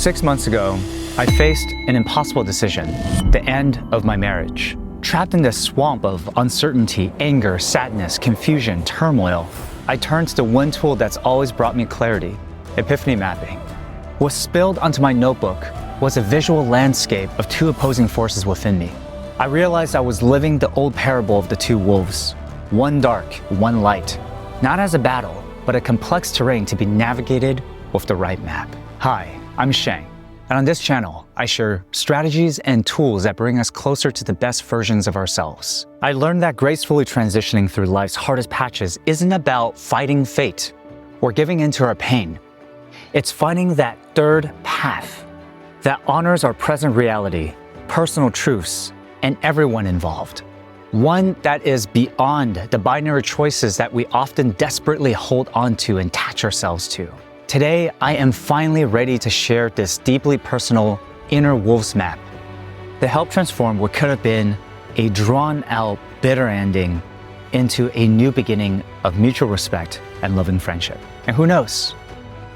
6 months ago, I faced an impossible decision, the end of my marriage. Trapped in this swamp of uncertainty, anger, sadness, confusion, turmoil, I turned to the one tool that's always brought me clarity, Epiphany Mapping. What spilled onto my notebook was a visual landscape of two opposing forces within me. I realized I was living the old parable of the two wolves, one dark, one light, not as a battle, but a complex terrain to be navigated with the right map. Hi, I'm Ching, and on this channel, I share strategies and tools that bring us closer to the best versions of ourselves. I learned that gracefully transitioning through life's hardest patches isn't about fighting fate or giving in to our pain. It's finding that third path that honors our present reality, personal truths, and everyone involved. One that is beyond the binary choices that we often desperately hold on to and attach ourselves to. Today, I am finally ready to share this deeply personal inner wolf's map to help transform what could have been a drawn-out, bitter ending into a new beginning of mutual respect and loving friendship. And who knows?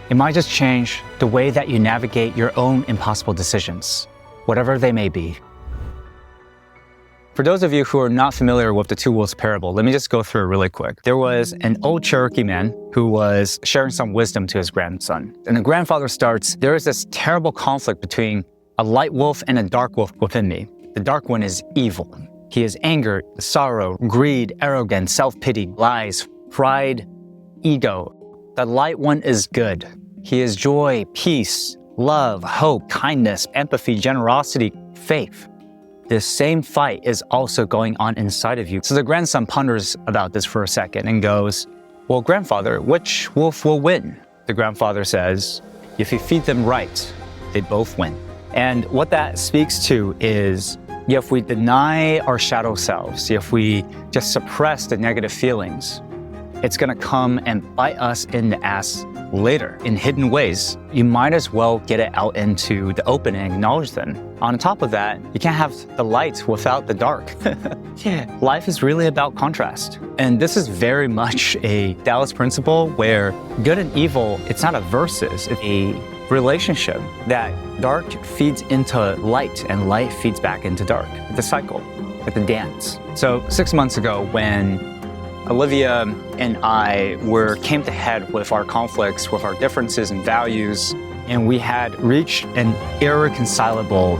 It might just change the way that you navigate your own impossible decisions, whatever they may be. For those of you who are not familiar with the two wolves parable, let me just go through it really quick. There was an old Cherokee man who was sharing some wisdom to his grandson. And the grandfather starts, there is this terrible conflict between a light wolf and a dark wolf within me. The dark one is evil. He is anger, sorrow, greed, arrogance, self-pity, lies, pride, ego. The light one is good. He is joy, peace, love, hope, kindness, empathy, generosity, faith. This same fight is also going on inside of you. So the grandson ponders about this for a second and goes, well, grandfather, which wolf will win? The grandfather says, if you feed them right, they both win. And what that speaks to is, if we deny our shadow selves, if we just suppress the negative feelings, it's gonna come and bite us in the ass later in hidden ways. You might as well get it out into the open and acknowledge them. On top of that, you can't have the light without the dark. Life is really about contrast. And this is very much a Taoist principle where good and evil, it's not a versus, it's a relationship that dark feeds into light and light feeds back into dark. The cycle, like the dance. So 6 months ago when Olivia and I came to head with our conflicts, with our differences and values, and we had reached an irreconcilable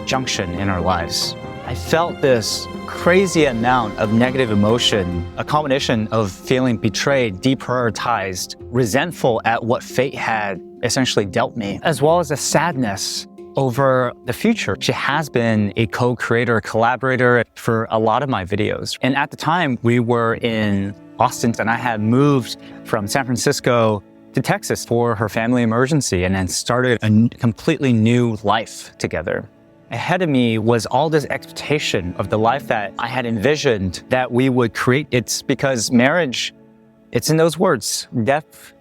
junction in our lives. I felt this crazy amount of negative emotion, a combination of feeling betrayed, deprioritized, resentful at what fate had essentially dealt me, as well as a sadness over the future. She has been a co-creator, collaborator for a lot of my videos. And at the time, we were in Austin, and I had moved from San Francisco to Texas for her family emergency and then started a completely new life together. Ahead of me was all this expectation of the life that I had envisioned that we would create. It's because marriage, it's in those words, death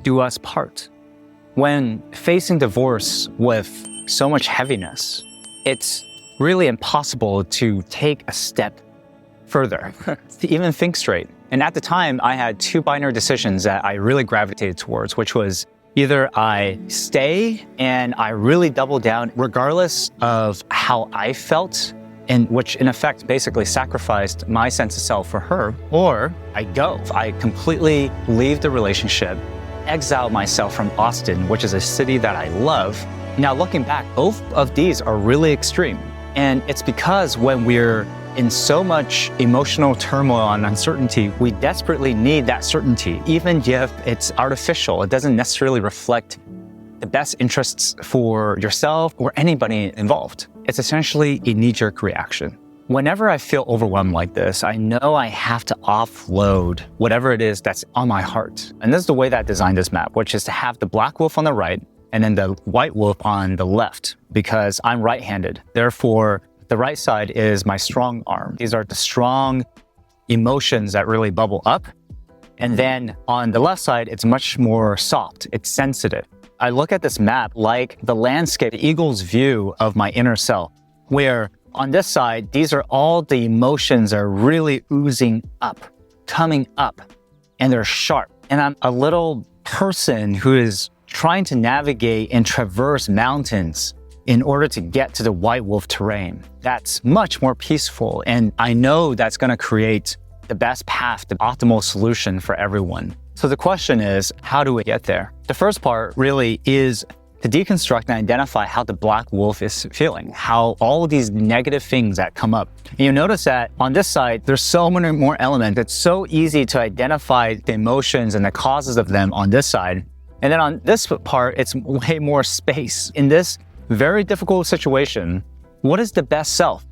do us part. When facing divorce with so much heaviness, it's really impossible to take a step further, to even think straight. And at the time, I had two binary decisions that I really gravitated towards, which was either I stay and I really double down regardless of how I felt, and which in effect basically sacrificed my sense of self for her, or I go. I completely leave the relationship, exile myself from Austin, which is a city that I love. Now looking back, both of these are really extreme. And it's because when we're in so much emotional turmoil and uncertainty, we desperately need that certainty. Even if it's artificial, it doesn't necessarily reflect the best interests for yourself or anybody involved. It's essentially a knee-jerk reaction. Whenever I feel overwhelmed like this, I know I have to offload whatever it is that's on my heart. And this is the way that I designed this map, which is to have the black wolf on the right and then the white wolf on the left, because I'm right-handed. Therefore, the right side is my strong arm. These are the strong emotions that really bubble up. And then on the left side, it's much more soft, it's sensitive. I look at this map like the landscape, the eagle's view of my inner self, where on this side, these are all the emotions are really oozing up, coming up, and they're sharp. And I'm a little person who is trying to navigate and traverse mountains in order to get to the white wolf terrain. That's much more peaceful, and I know that's going to create the best path, the optimal solution for everyone. So the question is, how do we get there? The first part really is to deconstruct and identify how the black wolf is feeling, how all of these negative things that come up. And you notice that on this side, there's so many more elements. It's so easy to identify the emotions and the causes of them on this side. And then on this part, it's way more space. In this very difficult situation, what does the best self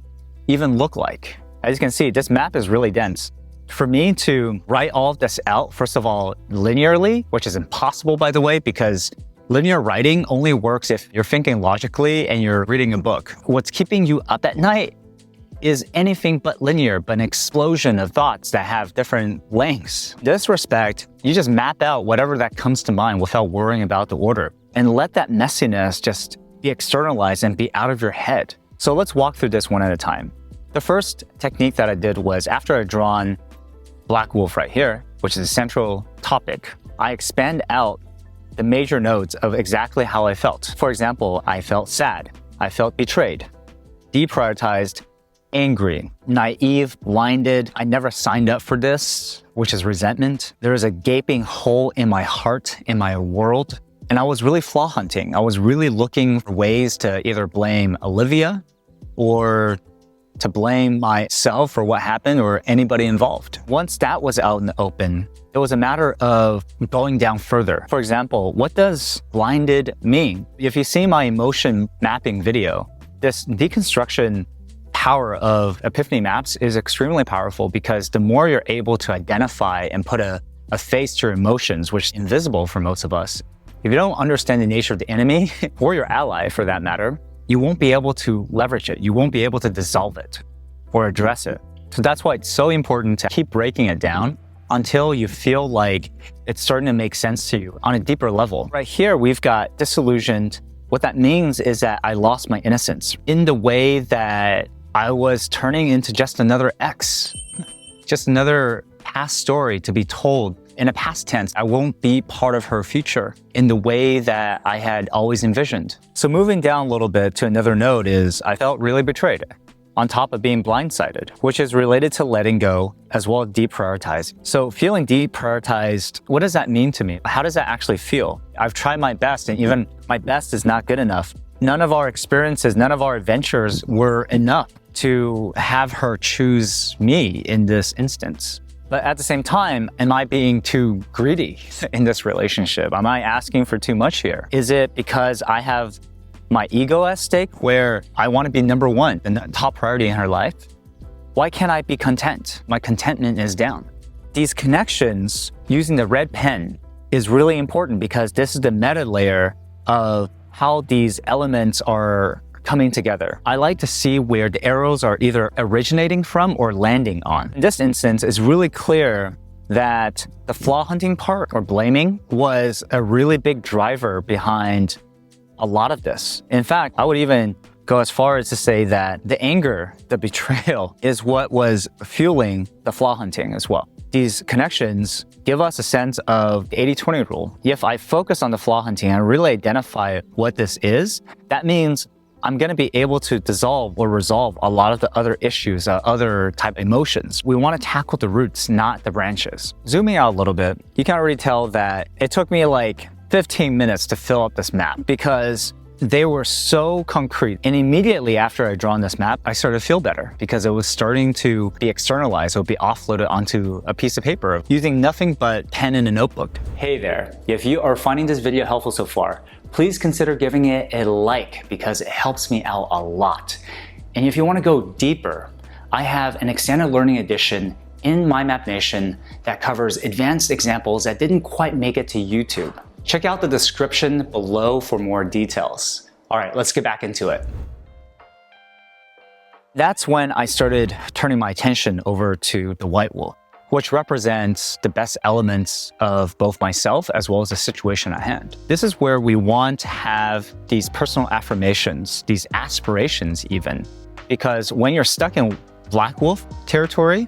even look like? As you can see, this map is really dense. For me to write all of this out, first of all, linearly, which is impossible, by the way, because linear writing only works if you're thinking logically and you're reading a book. What's keeping you up at night is anything but linear, but an explosion of thoughts that have different lengths. In this respect, you just map out whatever that comes to mind without worrying about the order, and let that messiness just be externalized and be out of your head. So let's walk through this one at a time. The first technique that I did was, after I'd drawn black wolf right here, which is a central topic, I expand out the major nodes of exactly how I felt. For example, I felt sad, I felt betrayed, deprioritized, angry, naive, blinded. I never signed up for this, which is resentment. There is a gaping hole in my heart, in my world, and I was really flaw hunting. I was really looking for ways to either blame Olivia or to blame myself for what happened or anybody involved. Once that was out in the open, it was a matter of going down further. For example, what does blinded mean? If you see my emotion mapping video, this deconstruction power of Epiphany Maps is extremely powerful, because the more you're able to identify and put a face to your emotions, which is invisible for most of us, if you don't understand the nature of the enemy, or your ally for that matter, you won't be able to leverage it. You won't be able to dissolve it or address it. So that's why it's so important to keep breaking it down until you feel like it's starting to make sense to you on a deeper level. Right here, we've got disillusioned. What that means is that I lost my innocence in the way that I was turning into just another ex, just another past story to be told in a past tense. I won't be part of her future in the way that I had always envisioned. So moving down a little bit to another node is, I felt really betrayed, on top of being blindsided, which is related to letting go as well as deprioritizing. So feeling deprioritized, what does that mean to me? How does that actually feel? I've tried my best, and even my best is not good enough. None of our experiences, none of our adventures were enough to have her choose me in this instance. But at the same time, am I being too greedy in this relationship? Am I asking for too much here? Is it because I have my ego at stake, where I want to be number one and the top priority in her life? Why can't I be content? My contentment is down. These connections using the red pen is really important, because this is the meta layer of how these elements are coming together. I like to see where the arrows are either originating from or landing on. In this instance, it's really clear that the flaw hunting part, or blaming, was a really big driver behind a lot of this. In fact, I would even go as far as to say that the anger, the betrayal, is what was fueling the flaw hunting as well. These connections give us a sense of the 80-20 rule. If I focus on the flaw hunting and really identify what this is, that means I'm going to be able to dissolve or resolve a lot of the other issues, other type emotions. We want to tackle the roots, not the branches. Zooming out a little bit, you can already tell that it took me like 15 minutes to fill up this map, because they were so concrete. And immediately after I'd drawn this map, I started to feel better, because it was starting to be externalized. It would be offloaded onto a piece of paper using nothing but pen and a notebook. Hey there, if you are finding this video helpful so far, please consider giving it a like, because it helps me out a lot. And if you want to go deeper, I have an extended learning edition in My Map Nation that covers advanced examples that didn't quite make it to YouTube. Check out the description below for more details. All right, let's get back into it. That's when I started turning my attention over to the white wolf, which represents the best elements of both myself as well as the situation at hand. This is where we want to have these personal affirmations, these aspirations even, because when you're stuck in black wolf territory,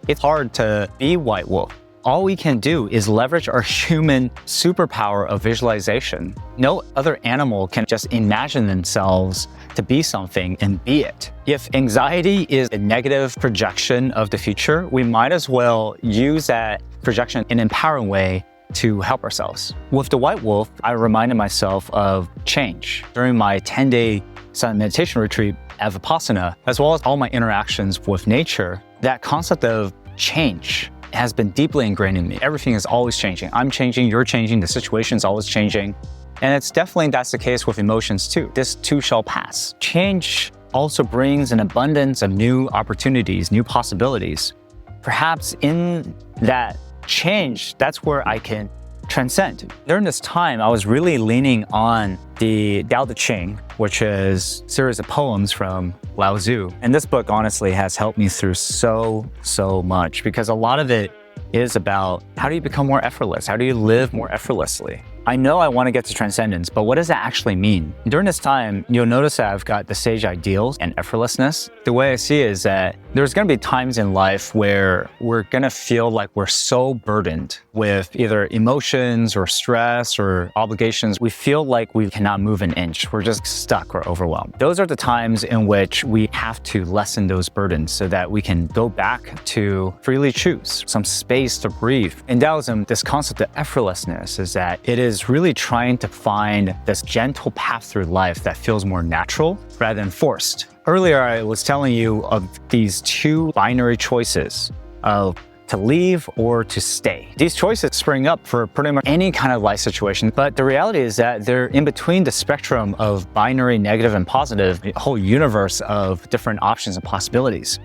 it's hard to be white wolf. all we can do is leverage our human superpower of visualization. No other animal can just imagine themselves to be something and be it. If anxiety is a negative projection of the future, we might as well use that projection in an empowering way to help ourselves. With the white wolf, I reminded myself of change. During my 10-day silent meditation retreat at Vipassana, as well as all my interactions with nature, that concept of change has been deeply ingrained in me. Everything is always changing. I'm changing, you're changing, the situation's always changing. And that's the case with emotions too. This too shall pass. Change also brings an abundance of new opportunities, new possibilities. Perhaps in that change, that's where I can transcend. During this time, I was really leaning on the Tao Te Ching, which is a series of poems from Lao Tzu. And this book honestly has helped me through so much, because a lot of it is about how do you become more effortless? How do you live more effortlessly? I know I want to get to transcendence, but what does that actually mean? During this time, you'll notice that I've got the sage ideals and effortlessness. The way I see it is that there's going to be times in life where we're going to feel like we're so burdened with either emotions or stress or obligations. We feel like we cannot move an inch. We're just stuck or overwhelmed. Those are the times in which we have to lessen those burdens so that we can go back to freely choose, some space to breathe. In Taoism, this concept of effortlessness is that it is really trying to find this gentle path through life that feels more natural rather than forced. Earlier, I was telling you of these two binary choices of to leave or to stay. These choices spring up for pretty much any kind of life situation, but the reality is that they're in between the spectrum of binary, negative and positive, a whole universe of different options and possibilities.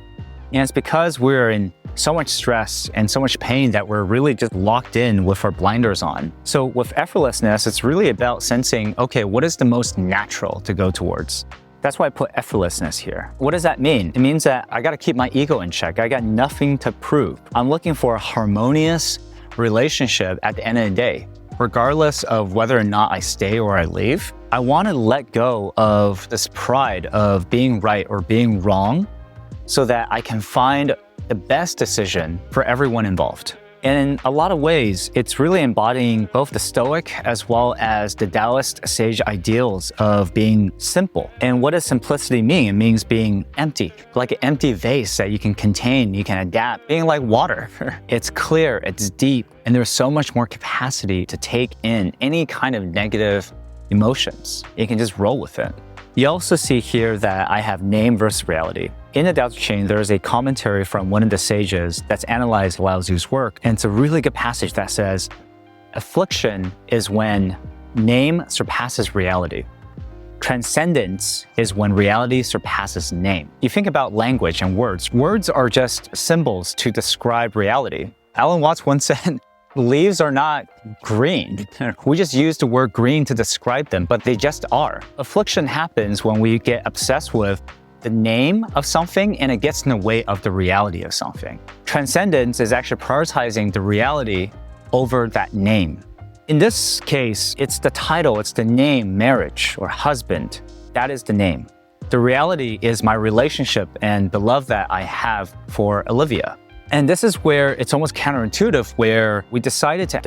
And it's because we're in so much stress and so much pain that we're really just locked in with our blinders on. So with effortlessness, it's really about sensing, okay, what is the most natural to go towards? That's why I put effortlessness here. What does that mean? It means that I got to keep my ego in check. I got nothing to prove. I'm looking for a harmonious relationship at the end of the day. Regardless of whether or not I stay or I leave, I want to let go of this pride of being right or being wrong, so that I can find the best decision for everyone involved. And in a lot of ways, it's really embodying both the Stoic as well as the Taoist sage ideals of being simple. And what does simplicity mean? It means being empty, like an empty vase that you can contain, you can adapt, being like water. It's clear, it's deep, and there's so much more capacity to take in any kind of negative emotions. You can just roll with it. You also see here that I have name versus reality. In the Tao Te Ching, there is a commentary from one of the sages that's analyzed Lao Tzu's work, and it's a really good passage that says, affliction is when name surpasses reality. Transcendence is when reality surpasses name. You think about language and words. Words are just symbols to describe reality. Alan Watts once said, leaves are not green. We just use the word green to describe them, but they just are. Affliction happens when we get obsessed with the name of something and it gets in the way of the reality of something. Transcendence is actually prioritizing the reality over that name. In this case, it's the title, it's the name, marriage or husband. That is the name. The reality is my relationship and the love that I have for Olivia. And this is where it's almost counterintuitive, where we decided to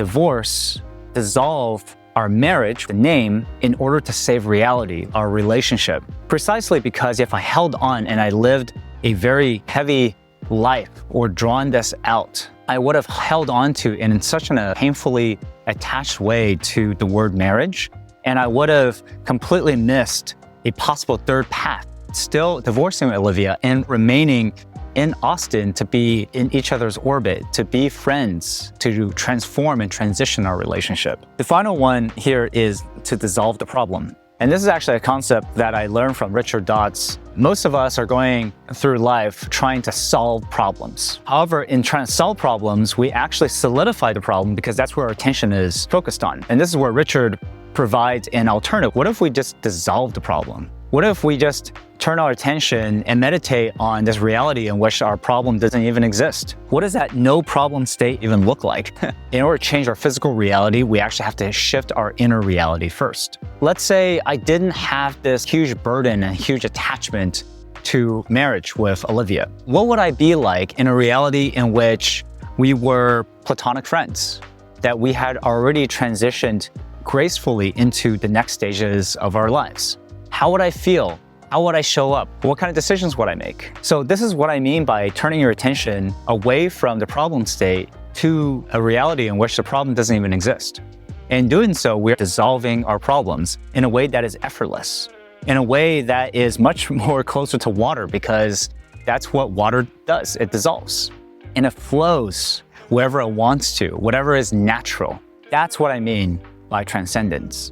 dissolve our marriage, the name, in order to save reality, our relationship. Precisely because if I held on and I lived a very heavy life or drawn this out, I would have held on to in such a painfully attached way to the word marriage, and I would have completely missed a possible third path, still divorcing Olivia and remaining in Austin to be in each other's orbit, to be friends, to transform and transition our relationship. The final one here is to dissolve the problem. And this is actually a concept that I learned from Richard Dotz. Most of us are going through life trying to solve problems. However, in trying to solve problems, we actually solidify the problem because that's where our attention is focused on. And this is where Richard provides an alternative. What if we just dissolve the problem? What if we just turn our attention and meditate on this reality in which our problem doesn't even exist? What does that no problem state even look like? In order to change our physical reality, we actually have to shift our inner reality first. Let's say I didn't have this huge burden and huge attachment to marriage with Olivia. What would I be like in a reality in which we were platonic friends, that we had already transitioned gracefully into the next stages of our lives. How would I feel? How would I show up? What kind of decisions would I make? So this is what I mean by turning your attention away from the problem state to a reality in which the problem doesn't even exist. In doing so, we're dissolving our problems in a way that is effortless, in a way that is much more closer to water, because that's what water does. It dissolves and it flows wherever it wants to, whatever is natural. That's what I mean by transcendence.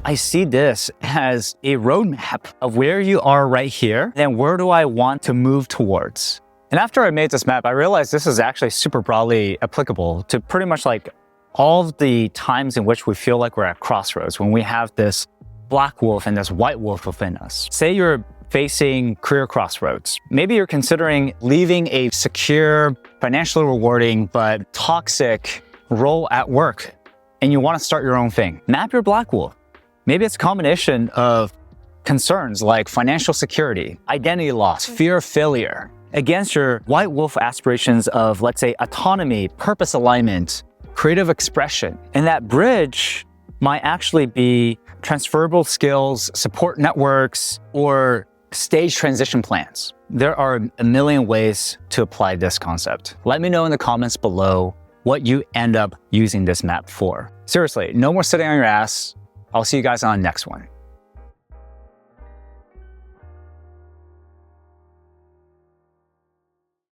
I see this as a roadmap of where you are right here, and where do I want to move towards. And after I made this map, I realized this is actually super broadly applicable to pretty much like all of the times in which we feel like we're at crossroads, when we have this black wolf and this white wolf within us. Say you're facing career crossroads. Maybe you're considering leaving a secure, financially rewarding, but toxic role at work, and you want to start your own thing. Map your black wolf. Maybe it's a combination of concerns like financial security, identity loss, fear of failure, against your white wolf aspirations of, let's say, autonomy, purpose alignment, creative expression. And that bridge might actually be transferable skills, support networks, or stage transition plans. There are a million ways to apply this concept. Let me know in the comments below what you end up using this map for. Seriously, no more sitting on your ass. I'll see you guys on the next one.